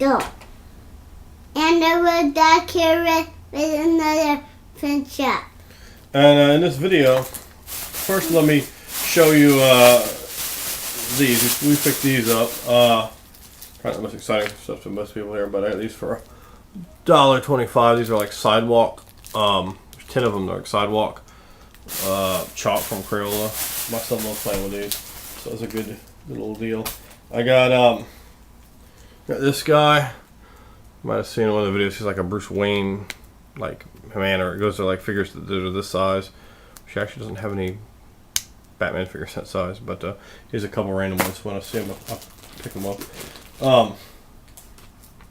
Go. And there was that carrot with another print shop. And in this video, first let me show you these. We picked these up. Probably the most exciting stuff to most people here, but at least for $1.25, these are like sidewalk. There's 10 of them. They're like sidewalk chalk from Crayola. My son loves playing with these, so it's a good little deal. I got this guy. You might have seen in one of the videos. He's like a Bruce Wayne like man, or it goes to like figures that are this size. She actually doesn't have any Batman figures that size, but here's a couple random ones. When I see them, I'll pick them up.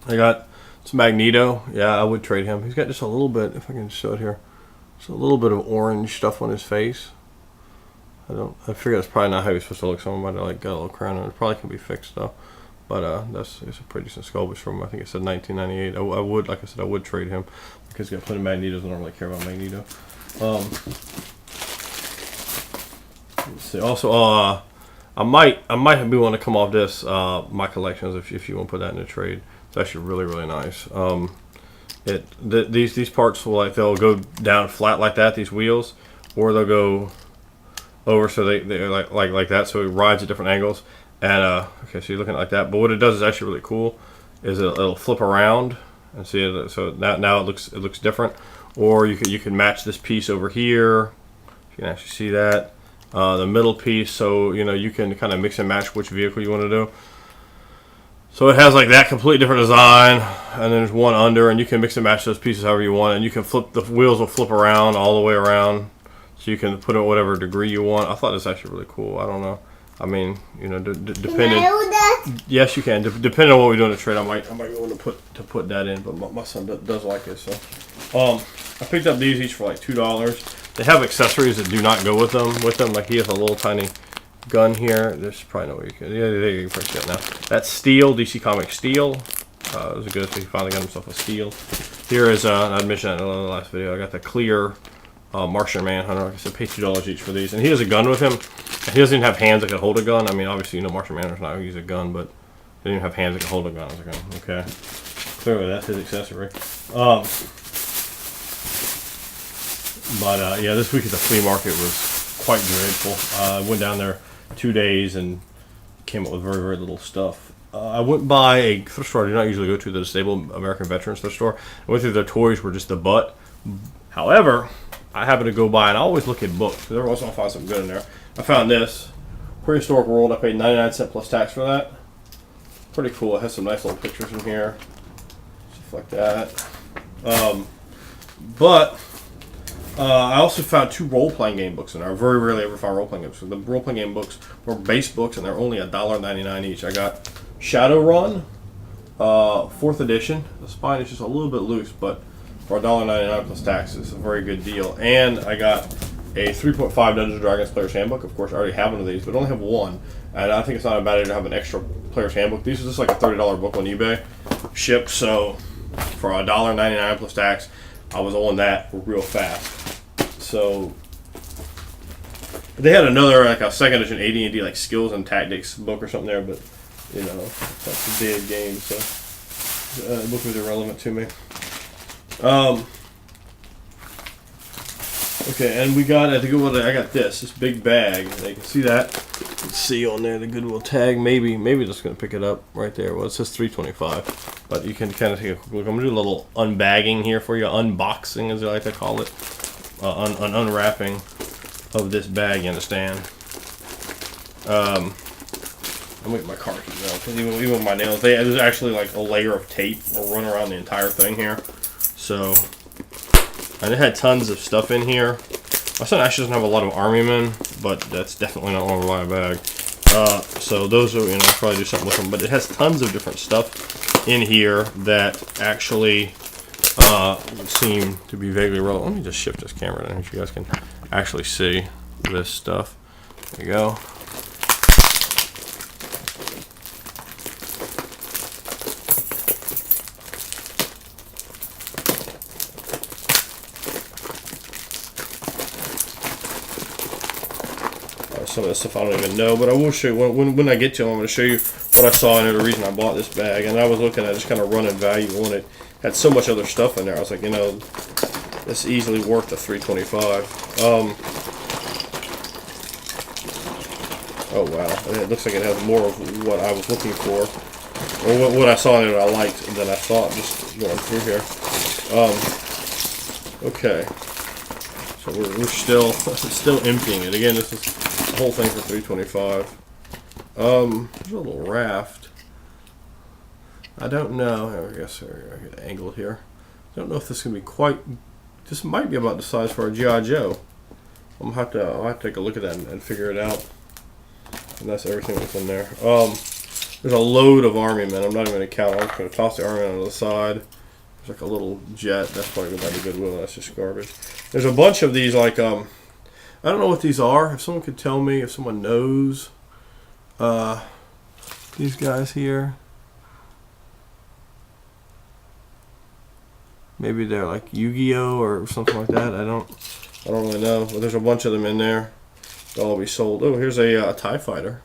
I got some Magneto. Yeah, I would trade him. He's got just a little bit, if I can show it here, just a little bit of orange stuff on his face. I figure that's probably not how he's supposed to look. Someone might have like got a little crown on it. It probably can be fixed though. But it's a pretty decent skull. It's from, I think it said 1998. I would, like I said, I would trade him because he's got plenty of Magnetos. I don't really care about Magneto. Let's see. Also, I might be wanting to come off this my collections if you want to put that in a trade. It's actually really nice. These parts will they'll go down flat like that, these wheels, or they'll go over so they're like that, so it rides at different angles. And okay, so you're looking at it like that, but what it does is actually really cool. Is it'll flip around and see it, so now it looks different. Or you can match this piece over here. You can actually see that the middle piece, so you can kind of mix and match which vehicle you want to do. So it has like that completely different design, and then there's one under, and you can mix and match those pieces however you want, and you can flip, the wheels will flip around all the way around, so you can put it whatever degree you want. I thought this was actually really cool. I don't know. I mean, depending. Can I hold that? Yes, you can. Depending on what we do in the trade, I might be able to put that in. But my son does like it. So, I picked up these each for like $2. They have accessories that do not go with them. Like he has a little tiny gun here. There's probably no way you can. Yeah, there you can press it now. That's steel, DC Comics steel. It was good. So he finally got himself a steel. Here is I mentioned that in the last video. I got the clear Martian Manhunter. Like I said, pay $2 each for these. And he has a gun with him. And he doesn't even have hands that can hold a gun. I mean, obviously, Martian Manhunter's not going to use a gun, but he doesn't even have hands that can hold a gun. I was like, okay. Clearly, that's his accessory. But yeah, this week at the flea market was quite dreadful. I went down there 2 days and came up with very little stuff. I went by a thrift store I do not usually go to, the Disabled American Veterans thrift store. I went through their toys were just the butt. However, I happened to go by and I always look at books because every once in a while I find something good in there. I found this Prehistoric World. I paid 99 cents plus tax for that. Pretty cool. It has some nice little pictures in here, stuff like that. I also found 2 role-playing game books in there. I very rarely ever find role-playing games. So the role-playing game books were base books, and they're only $1.99 each. I got Shadowrun, 4th edition. The spine is just a little bit loose, but for $1.99 plus tax, it's a very good deal. And I got a 3.5 Dungeons & Dragons Player's Handbook. Of course, I already have one of these, but I only have one. And I think it's not a bad idea to have an extra Player's Handbook. These are just like a $30 book on eBay, shipped. So for $1.99 plus tax, I was on that real fast. So they had another, like a 2nd edition AD&D like skills and tactics book or something there, but that's a dead game, so the book was irrelevant to me. Okay, and we got at the Goodwill. I got this big bag. And you can see that. Let's see on there the Goodwill tag. Maybe just gonna pick it up right there. Well, it says $3.25, but you can kind of take a quick look. I'm gonna do a little unbagging here for you, unboxing as they like to call it, unwrapping of this bag. You understand? I'm gonna get my car keys out because even with my nails, there's actually like a layer of tape will run around the entire thing here. So. And it had tons of stuff in here. My son actually doesn't have a lot of army men, but that's definitely not one of my bag. So those are, probably do something with them. But it has tons of different stuff in here that actually seem to be vaguely relevant. Let me just shift this camera down so you guys can actually see this stuff. There you go. Some of this stuff I don't even know, but I will show you when I get to them. I'm going to show you what I saw in it, the reason I bought this bag, and I was looking at just kind of running value on it. Had so much other stuff in there. I was like, you know, it's easily worth the $3.25. Oh wow, it looks like it has more of what I was looking for, or what I saw in it I liked than I thought. Just going through here. Okay, so we're still emptying it. Again, this is the whole thing for $3.25. There's a little raft. I don't know. I guess I get angled here. I don't know if this is gonna be quite. This might be about the size for a G.I. Joe. I'll have to take a look at that and figure it out. And that's everything that's in there. There's a load of Army men. I'm not even gonna count. I'm just gonna toss the Army men on the side. There's like a little jet. That's probably going to Goodwill. That's just garbage. There's a bunch of these, like, I don't know what these are. If someone could tell me, if someone knows, these guys here. Maybe they're like Yu-Gi-Oh or something like that. I don't really know. But there's a bunch of them in there. They'll all be sold. Oh, here's a TIE Fighter.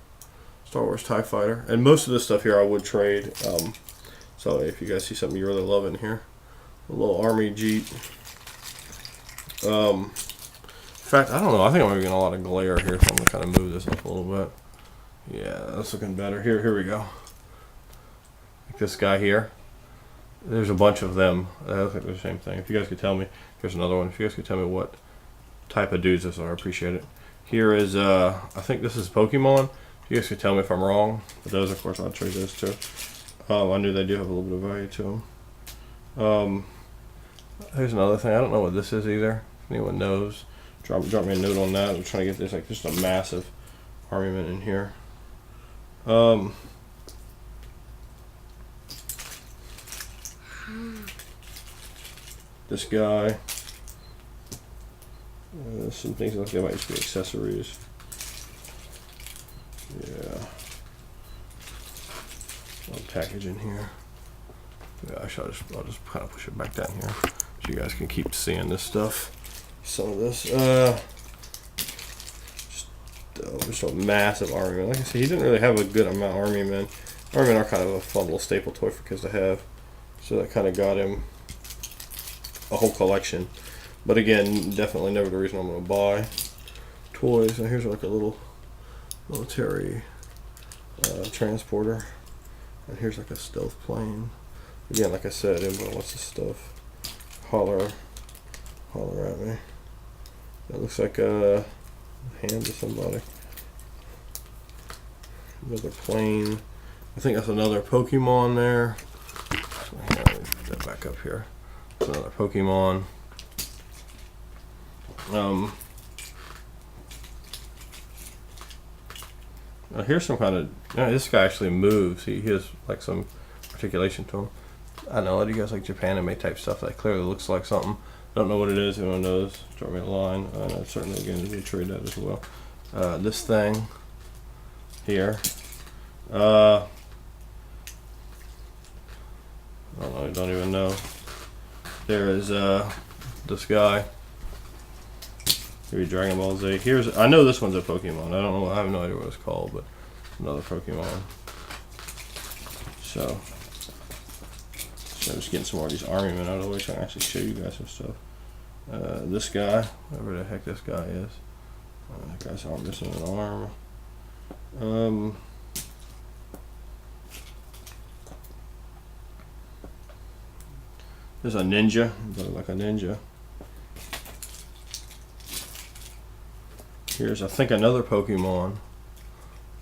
Star Wars TIE Fighter. And most of this stuff here I would trade. So if you guys see something you really love in here, a little Army Jeep. In fact, I don't know. I think I'm getting a lot of glare here, so I'm gonna kind of move this up a little bit. Yeah, that's looking better. Here we go. Like this guy here. There's a bunch of them. I look like they're the same thing. If you guys could tell me, here's another one. If you guys could tell me what type of dudes this are, I appreciate it. Here is, I think this is Pokemon. If you guys could tell me if I'm wrong. But those, of course, I'll trade those too. I knew they do have a little bit of value to them. Here's another thing. I don't know what this is either. If anyone knows, drop me a note on that. I'm trying to get this, like, just a massive armament in here. This guy. Some things like that might just be accessories. Yeah. Package in here. Yeah, I'll just kind of push it back down here so you guys can keep seeing this stuff. Some of this, just a massive Army Man. Like I said, he didn't really have a good amount of Army Men. Army Men are kind of a fun little staple toy for kids to have, so that kind of got him a whole collection. But again, definitely never the reason I'm going to buy toys. And here's like a little military transporter. And here's like a stealth plane. Again, like I said, everybody wants this stuff. Holler at me. That looks like a hand to somebody. Another plane. I think that's another Pokemon there. So here, let me put that back up here. That's another Pokemon. Here's some kind of. This guy actually moves. He has like some articulation to him. I know. Do you guys like Japan anime type stuff? That clearly looks like something. Don't know what it is. Anyone knows? Drop me a line. And I'd certainly again trade that as well. This thing here. I don't know. I don't even know. There is this guy. Maybe Dragon Ball Z. Here's. I know this one's a Pokemon. I don't know. I have no idea what it's called, but another Pokemon. So I'm just getting some more of these Army Men out of the way so I can actually show you guys some stuff. This guy, whatever the heck this guy is. That guy's all missing an arm. There's a ninja, like a ninja. Here's, I think, another Pokemon.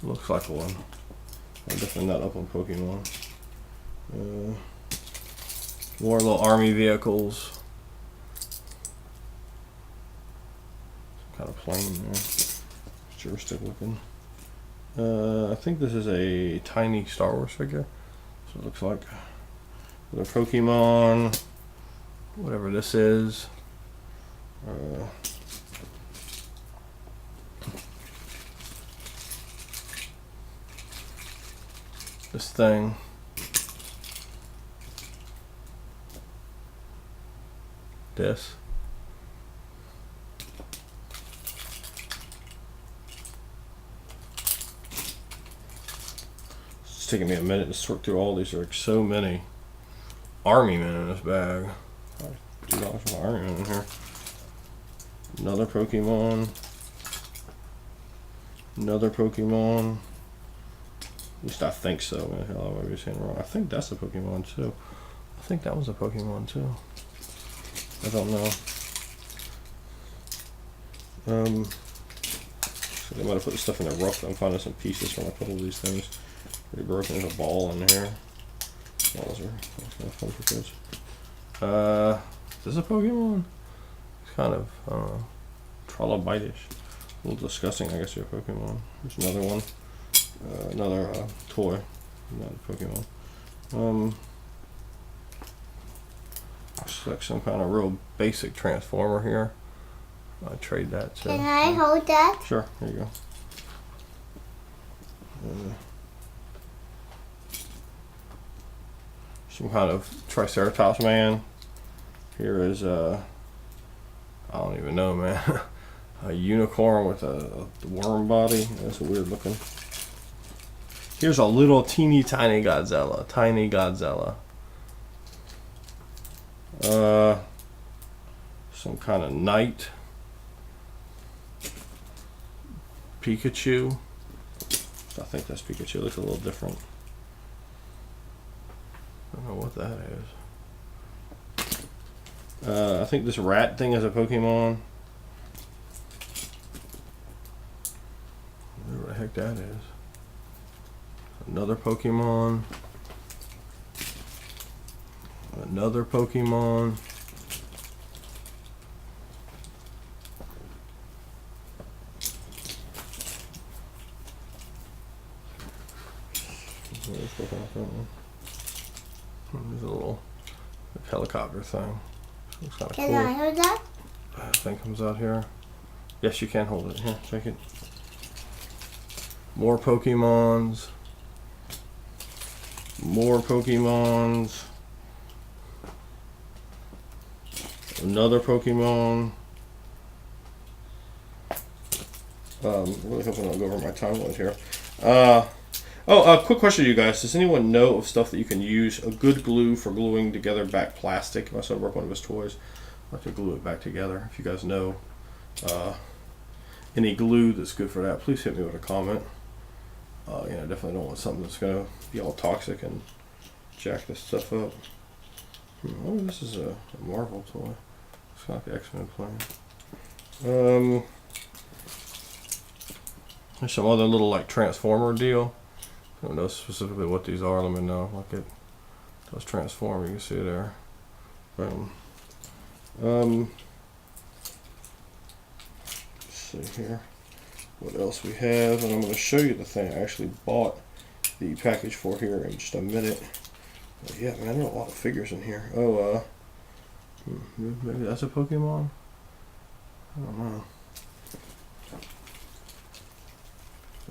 Looks like one. I'm definitely not up on Pokemon. More little army vehicles. Some kind of plane there. Joystick looking. I think this is a tiny Star Wars figure. So it looks like. The Pokemon. Whatever this is. This thing. This. taking me a minute to sort through all these. There are like so many Army Men in this bag. $2 for my Army Men in here. Another Pokemon. Another Pokemon. At least I think so. Hell, I might be saying wrong. I think that's a Pokemon too. I think that was a Pokemon too. I don't know. So they might have put the stuff in there rough. I'm finding some pieces from a couple of these things. Pretty broken. There's a ball in here. Balls are that's kind of fun for kids. Is this a Pokemon? It's kind of Trilobite-ish. A little disgusting, I guess, for a Pokemon. There's another one. Another toy. Not a Pokemon. Looks like some kind of real basic Transformer here. I trade that too. Can I hold that? Sure, here you go. Some kind of Triceratops man. Here is I don't even know, man. A unicorn with a worm body. That's weird looking. Here's a little teeny tiny Godzilla. Tiny Godzilla. Some kind of knight. Pikachu. I think that's Pikachu. It looks a little different. I don't know what that is. I think this rat thing is a Pokemon. Whatever the heck that is. Another Pokemon. Another Pokemon. There's a little helicopter thing. Looks kind of cool. Can I hold that? That thing comes out here. Yes, you can hold it. Here, take it. More Pokemons. More Pokemons. Another Pokemon. Really hoping I'll go over my timeline here. Quick question to you guys. Does anyone know of stuff that you can use a good glue for gluing together back plastic? If I saw work one of his toys, I'd like to glue it back together. If you guys know any glue that's good for that, please hit me with a comment. Definitely don't want something that's going to be all toxic and jack this stuff up. Oh, this is a Marvel toy. It's kind of like the X-Men playing. There's some other little like Transformer deal. I don't know specifically what these are. Let me know. Look at those transform. You can see there. Boom. Let's see here. What else we have? And I'm going to show you the thing I actually bought the package for here in just a minute. But yeah, man, there are a lot of figures in here. Oh, maybe that's a Pokemon? I don't know.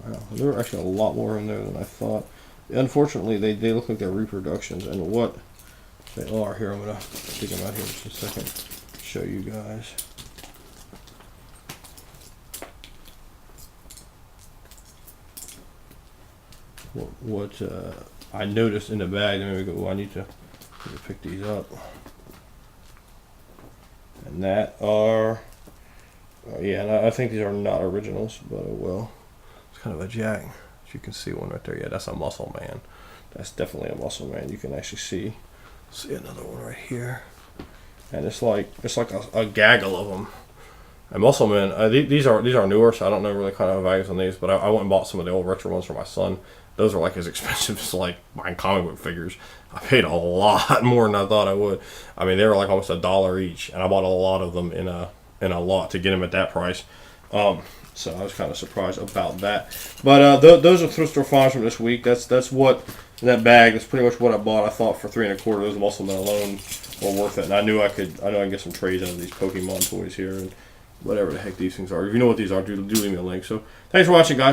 Wow, there are actually a lot more in there than I thought. Unfortunately, they look like they're reproductions, and what they are here, I'm going to take them out here in just a second, show you guys. What I noticed in the bag, then we go, oh, I need to pick these up. And that are, yeah, and I think these are not originals, but oh well. It's kind of a jack. As you can see one right there. Yeah, that's a Muscle Man. That's definitely a Muscle Man. You can actually see another one right here. And it's like a gaggle of them. And Muscle Man, these are newer, so I don't know really kind of values on these, but I went and bought some of the old retro ones for my son. Those are like as expensive as like buying comic book figures. I paid a lot more than I thought I would. I mean, they were like almost $1 each, and I bought a lot of them in a lot to get them at that price. So I was kind of surprised about that. But those are thrift store finds from this week. That's what in that bag. That's pretty much what I bought. I thought for $3 1/4, those Muscle Men alone were worth it, and I knew I could get some trades out of these Pokemon toys here and whatever the heck these things are. If you know what these are, do leave me a link. So thanks for watching, guys.